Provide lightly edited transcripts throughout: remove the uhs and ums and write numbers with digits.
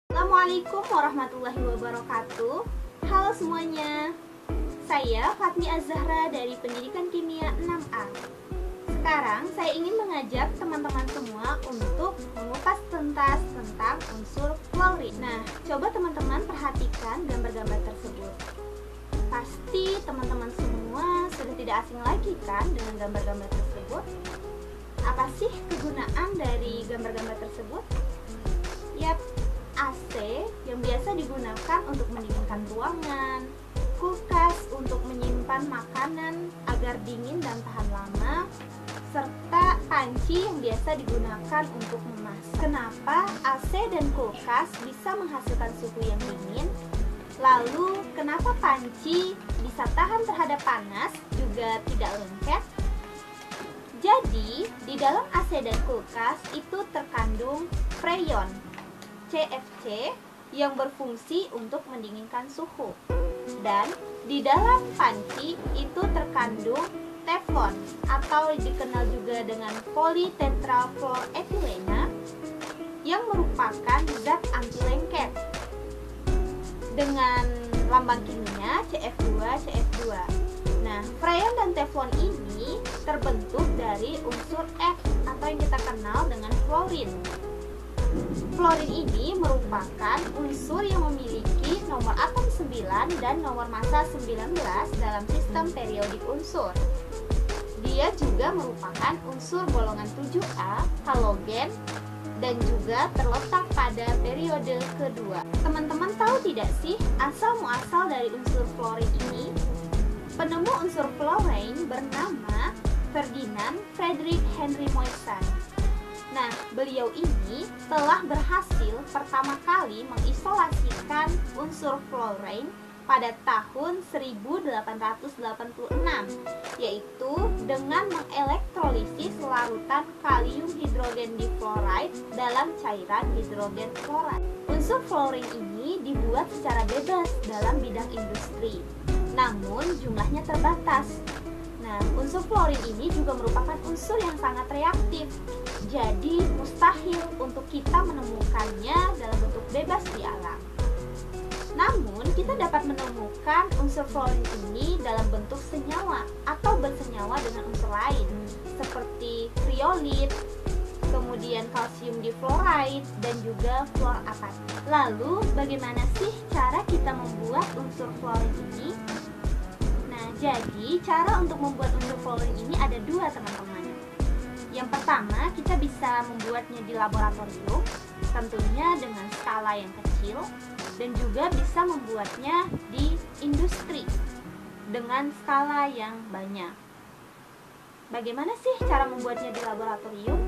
Assalamualaikum warahmatullahi wabarakatuh. Halo semuanya, saya Fatmi Az-Zahra dari Pendidikan Kimia 6A. Sekarang saya ingin mengajak teman-teman semua untuk mengupas tuntas tentang unsur fluorin. Nah, coba teman-teman perhatikan gambar-gambar tersebut. Pasti teman-teman semua sudah tidak asing lagi kan dengan gambar-gambar tersebut? Apa sih kegunaan dari gambar-gambar tersebut? Yap, AC yang biasa digunakan untuk mendinginkan ruangan, kulkas untuk menyimpan makanan agar dingin dan tahan lama, serta panci yang biasa digunakan untuk memasak. Kenapa AC dan kulkas bisa menghasilkan suhu yang dingin? Lalu, kenapa panci bisa tahan terhadap panas juga tidak lengket? Jadi, di dalam AC dan kulkas itu terkandung freon CFC yang berfungsi untuk mendinginkan suhu. Dan di dalam panci itu terkandung teflon atau dikenal juga dengan politetrafluoroetilena yang merupakan zat anti lengket dengan lambang kimia CF2CF2. Nah, freon dan teflon ini terbentuk dari unsur F atau yang kita kenal dengan fluorin. Fluorin ini merupakan unsur yang memiliki nomor atom 9 dan nomor massa 19 dalam sistem periodik unsur. Dia juga merupakan unsur golongan 7A, halogen, dan juga terletak pada periode kedua. Teman-teman tahu tidak sih asal-muasal dari unsur fluorin ini? Penemu unsur fluorin bernama Ferdinand Friedrich Henry Moissan. Nah, beliau ini telah berhasil pertama kali mengisolasikan unsur fluorin pada tahun 1886, yaitu dengan mengelektrolisis larutan kalium hidrogen difluoride dalam cairan hidrogen fluoride. Unsur fluorin ini dibuat secara bebas dalam bidang industri, namun jumlahnya terbatas. Nah, unsur fluorin ini juga merupakan unsur yang sangat reaktif. Jadi, mustahil untuk kita menemukannya dalam bentuk bebas di alam. Namun, kita dapat menemukan unsur fluorin ini dalam bentuk senyawa atau bersenyawa dengan unsur lain, seperti kriolit, kemudian kalsium difluoride, dan juga fluorapatit. Lalu, bagaimana sih cara kita membuat unsur fluorin ini? Nah, jadi cara untuk membuat unsur fluorin ini ada dua, teman-teman. Yang pertama, kita bisa membuatnya di laboratorium, tentunya dengan skala yang kecil, dan juga bisa membuatnya di industri dengan skala yang banyak. Bagaimana sih cara membuatnya di laboratorium?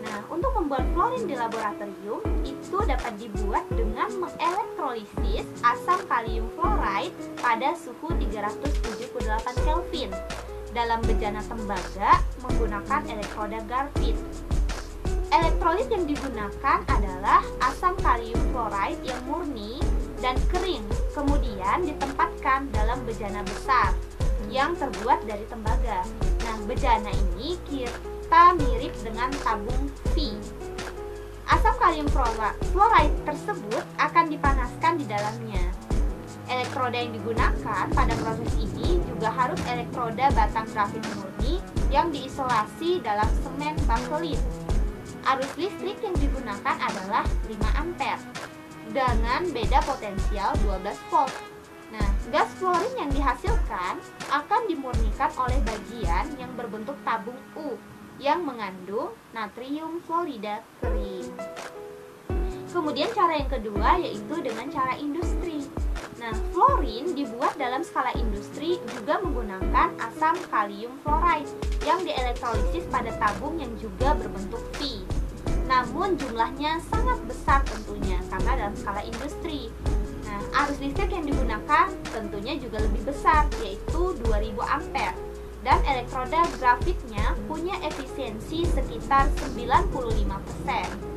Nah, untuk membuat fluorin di laboratorium itu dapat dibuat dengan mengelektrolisis asam kalium fluoride pada suhu 378 Kelvin dalam bejana tembaga menggunakan elektroda Garfield. Elektrolit yang digunakan adalah asam kalium fluoride yang murni dan kering, kemudian ditempatkan dalam bejana besar yang terbuat dari tembaga. Nah, bejana ini kita mirip dengan tabung V. Asam kalium fluoride tersebut akan dipanaskan di dalamnya. Elektroda yang digunakan pada proses ini juga harus elektroda batang grafit murni yang diisolasi dalam semen bakelit. Arus listrik yang digunakan adalah 5 ampere dengan beda potensial 12 volt. Nah, gas fluorin yang dihasilkan akan dimurnikan oleh bagian yang berbentuk tabung U yang mengandung natrium fluorida kering. Kemudian cara yang kedua yaitu dengan cara industri. Nah, fluorin dibuat dalam skala industri juga menggunakan asam kalium fluoride yang dielektrolisis pada tabung yang juga berbentuk V. Namun jumlahnya sangat besar tentunya karena dalam skala industri. Nah, arus listrik yang digunakan tentunya juga lebih besar, yaitu 2000 ampere. Dan elektroda grafitnya punya efisiensi sekitar 95%.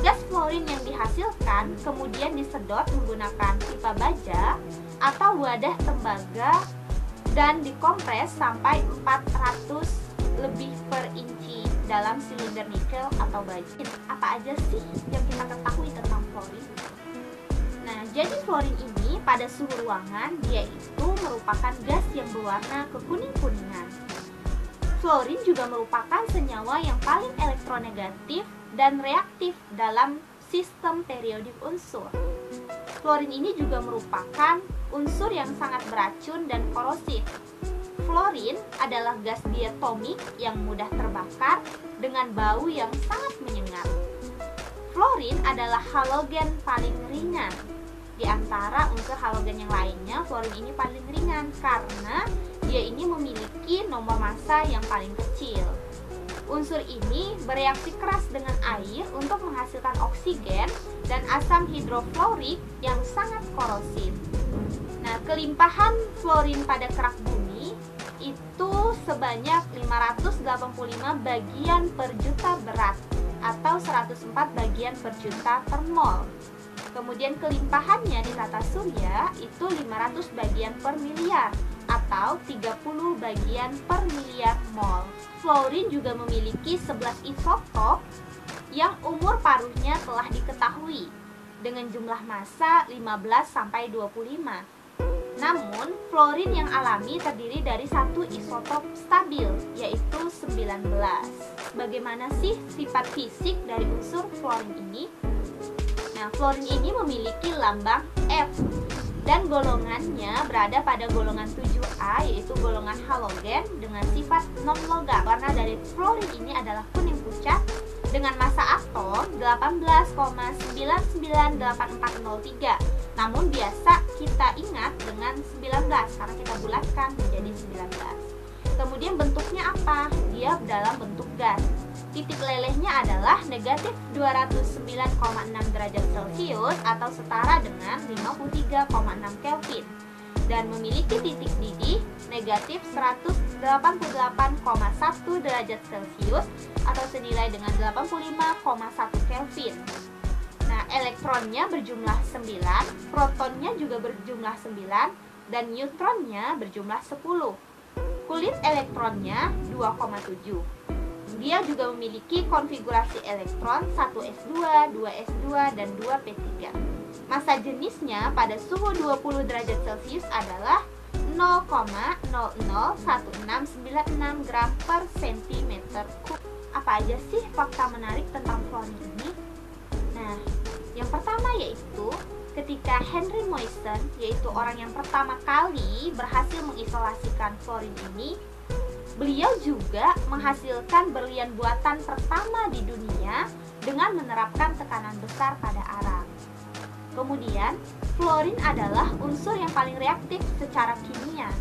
Gas fluorin yang dihasilkan kemudian disedot menggunakan pipa baja atau wadah tembaga dan dikompres sampai 400 lebih per inci dalam silinder nikel atau baja. Apa aja sih yang kita ketahui tentang fluorin? Jadi fluorin ini pada suhu ruangan dia itu merupakan gas yang berwarna kekuning-kuningan. Fluorin juga merupakan senyawa yang paling elektronegatif dan reaktif dalam sistem periodik unsur. Fluorin ini juga merupakan unsur yang sangat beracun dan korosif. Fluorin adalah gas diatomik yang mudah terbakar dengan bau yang sangat menyengat. Fluorin adalah halogen paling ringan. Di antara unsur halogen yang lainnya, fluorin ini paling ringan karena dia ini memiliki nomor massa yang paling kecil. Unsur ini bereaksi keras dengan air untuk menghasilkan oksigen dan asam hidrofluorik yang sangat korosif. Nah, kelimpahan fluorin pada kerak bumi itu sebanyak 585 bagian per juta berat atau 104 bagian per juta per mol. Kemudian kelimpahannya di tata surya itu 500 bagian per miliar atau 30 bagian per miliar mol. Fluorin juga memiliki 11 isotop yang umur paruhnya telah diketahui dengan jumlah massa 15 sampai 25. Namun, fluorin yang alami terdiri dari satu isotop stabil, yaitu 19. Bagaimana sih sifat fisik dari unsur fluorin ini? Nah, fluorin ini memiliki lambang F dan golongannya berada pada golongan 7A, yaitu golongan halogen dengan sifat non-logam. Warna dari fluorin ini adalah kuning pucat dengan massa atom 18,998403. Namun biasa kita ingat dengan 19 karena kita bulatkan menjadi 19. Kemudian bentuknya apa? Dia dalam bentuk gas. Titik lelehnya adalah negatif 209,6 derajat Celcius atau setara dengan 53,6 Kelvin, dan memiliki titik didih negatif 188,1 derajat Celcius atau senilai dengan 85,1 Kelvin. Nah, elektronnya berjumlah 9, protonnya juga berjumlah 9, dan neutronnya berjumlah 10. Kulit elektronnya 2,7. Dia juga memiliki konfigurasi elektron 1s2, 2s2, dan 2p3. Massa jenisnya pada suhu 20 derajat Celcius adalah 0,001696 gram per cm kub. Apa aja sih fakta menarik tentang fluorin ini? Nah, yang pertama yaitu ketika Henry Moissan, yaitu orang yang pertama kali berhasil mengisolasikan fluorin ini, beliau juga menghasilkan berlian buatan pertama di dunia dengan menerapkan tekanan besar pada arang. Kemudian, fluorin adalah unsur yang paling reaktif secara kimia.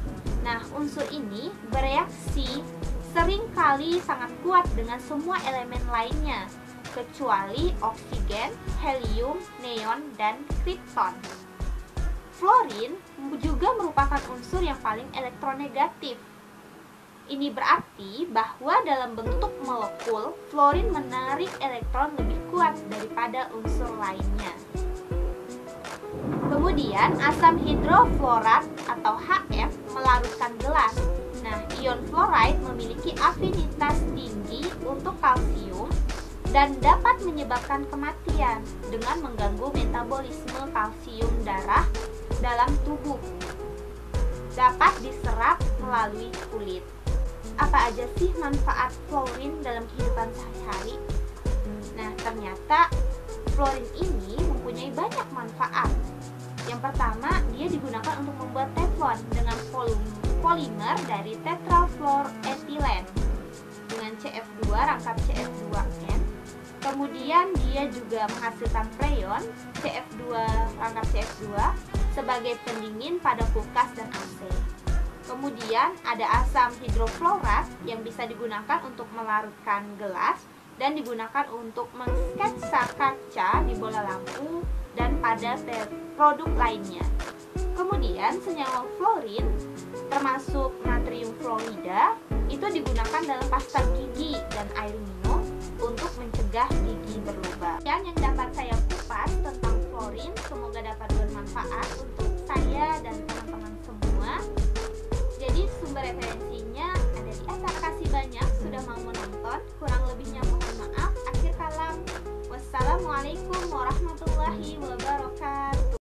Nah, unsur ini bereaksi seringkali sangat kuat dengan semua elemen lainnya, kecuali oksigen, helium, neon, dan krypton. Fluorin juga merupakan unsur yang paling elektronegatif. Ini berarti bahwa dalam bentuk molekul, fluorin menarik elektron lebih kuat daripada unsur lainnya. Kemudian, asam hidrofluorat atau HF melarutkan gelas. Nah, ion fluoride memiliki afinitas tinggi untuk kalsium dan dapat menyebabkan kematian dengan mengganggu metabolisme kalsium darah dalam tubuh. Dapat diserap melalui kulit. Apa aja sih manfaat fluorin dalam kehidupan sehari-hari? Nah, ternyata fluorin ini mempunyai banyak manfaat. Yang pertama, dia digunakan untuk membuat teflon dengan polimer dari tetrafluoroetilen dengan CF2, rangkap CF2N. Kemudian dia juga menghasilkan freon CF2, rangkap CF2 sebagai pendingin pada kulkas dan AC. Kemudian ada asam hidrofluorat yang bisa digunakan untuk melarutkan gelas dan digunakan untuk mensketsa kaca di bola lampu dan pada produk lainnya. Kemudian senyawa fluorin termasuk natrium fluorida itu digunakan dalam pasta gigi dan air minum untuk mencegah gigi berlubang. Yang dapat saya kupas tentang fluorin, semoga dapat bermanfaat untuk saya dan teman-teman semua. Jadi sumber referensinya ada di atas. Terima kasih banyak sudah mau menonton. Kurang lebihnya mohon maaf. Akhir kalam, wassalamualaikum warahmatullahi wabarakatuh.